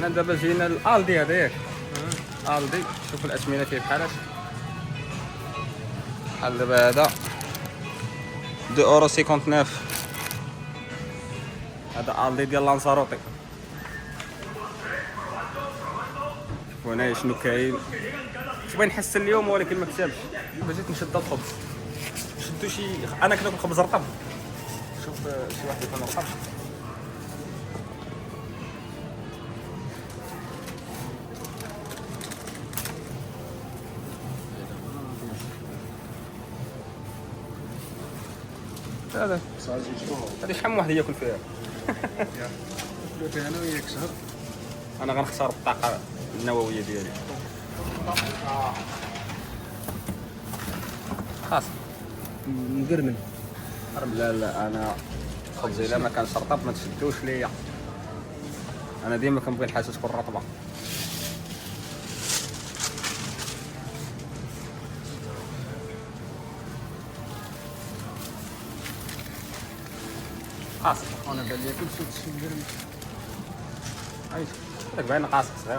انا دابا جينا للالدي هذاك الدي. شوفوا الاثمنه فيه بحال هادشي. بحال دابا هذا 2 €59. هذا الدي ديال لانصاروطي. شوفوا هنايا شنو كاين. بغيت نحس اليوم ولكن ما كتبش. بغيت نشد الخبز شدو شي. انا كناكل خبز رطب. شوف شي واحد يكون رطب. هذا هذه شحال من واحد ياكل فيها. فيها انا وياك شهر. انا غنختار الطاقه النوويه ديالي. خاص مقرمل. لا لا انا خبزي الا ما كانش رطب ما تشدوش ليا. انا ديما كنبغي الحاجه تكون رطبه. خاص انا بان لي كل شيء مقرمل. عايش هذاك باين قاصح صغير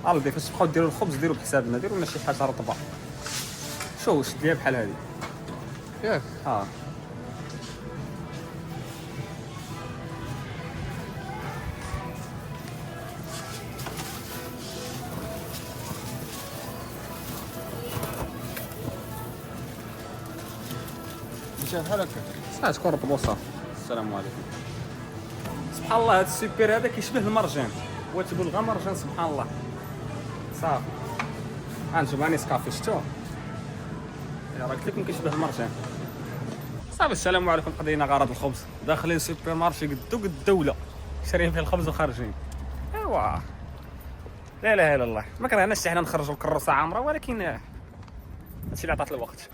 هو. الدي فاش تبقاو ديروا الخبز ديروا بحسابنا. ديروا لنا شي حاجه رطبه. شو شد ليا بحال هذه ياك مشى بحال هكا. صافي تكون رطبه وصافي. السلام عليكم. سبحان الله هذا السوبر هذا كيشبه المرجان. هو تبغى مرجان سبحان الله. صافي غنجيب نيسكافي شفتو. راه قلت لكم كيشبه المرجان. صافي السلام عليكم. قضينا غرض الخبز داخلين سوبر مارشي قد الدوله شاريين فيه الخبز وخارجين. ايوا لا اله الا الله. ما كرهناش حتى حنا نخرجوا الكروسه عامره ولكن هادشي اللي عطات الوقت.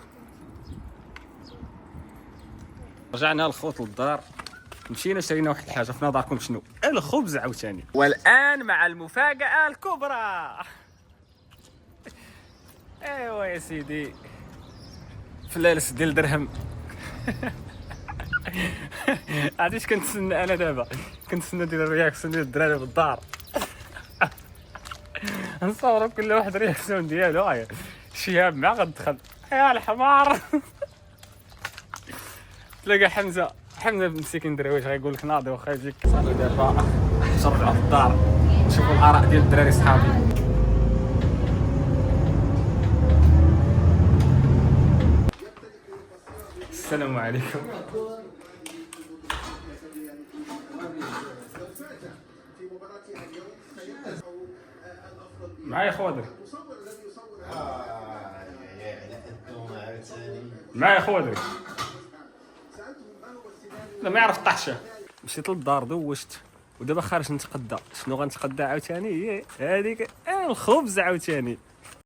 رجعنا الخوت للدار. مشينا شرينا واحد الحاجه في نظركم شنو؟ الخبز عاوتاني. والان مع المفاجاه الكبرى. ايوا يا سيدي فلالس ديال درهم. عرفتي كنتسنى انا دابا؟ كنتسنى ندير الرياكسيون ديال الدراري في الدار. نصوروا كل واحد الرياكسيون ديالو. هاي شهاب مع غدخل يا الحمار. تلاقى حمزه مسكين درويش غيقول لك ناضي واخا يجيك. صافي دابا نرجعوا للدار نشوفوا الاراء ديال الدراري صحابي. السلام عليكم. معايا خوادر. معايا خوادر. لا ما يعرف الطحشه. مشيت للدار دوشت ودابا خارج نتقدى. شنو غنتقدى عاوتاني؟ هي هذيك الخبز عاوتاني.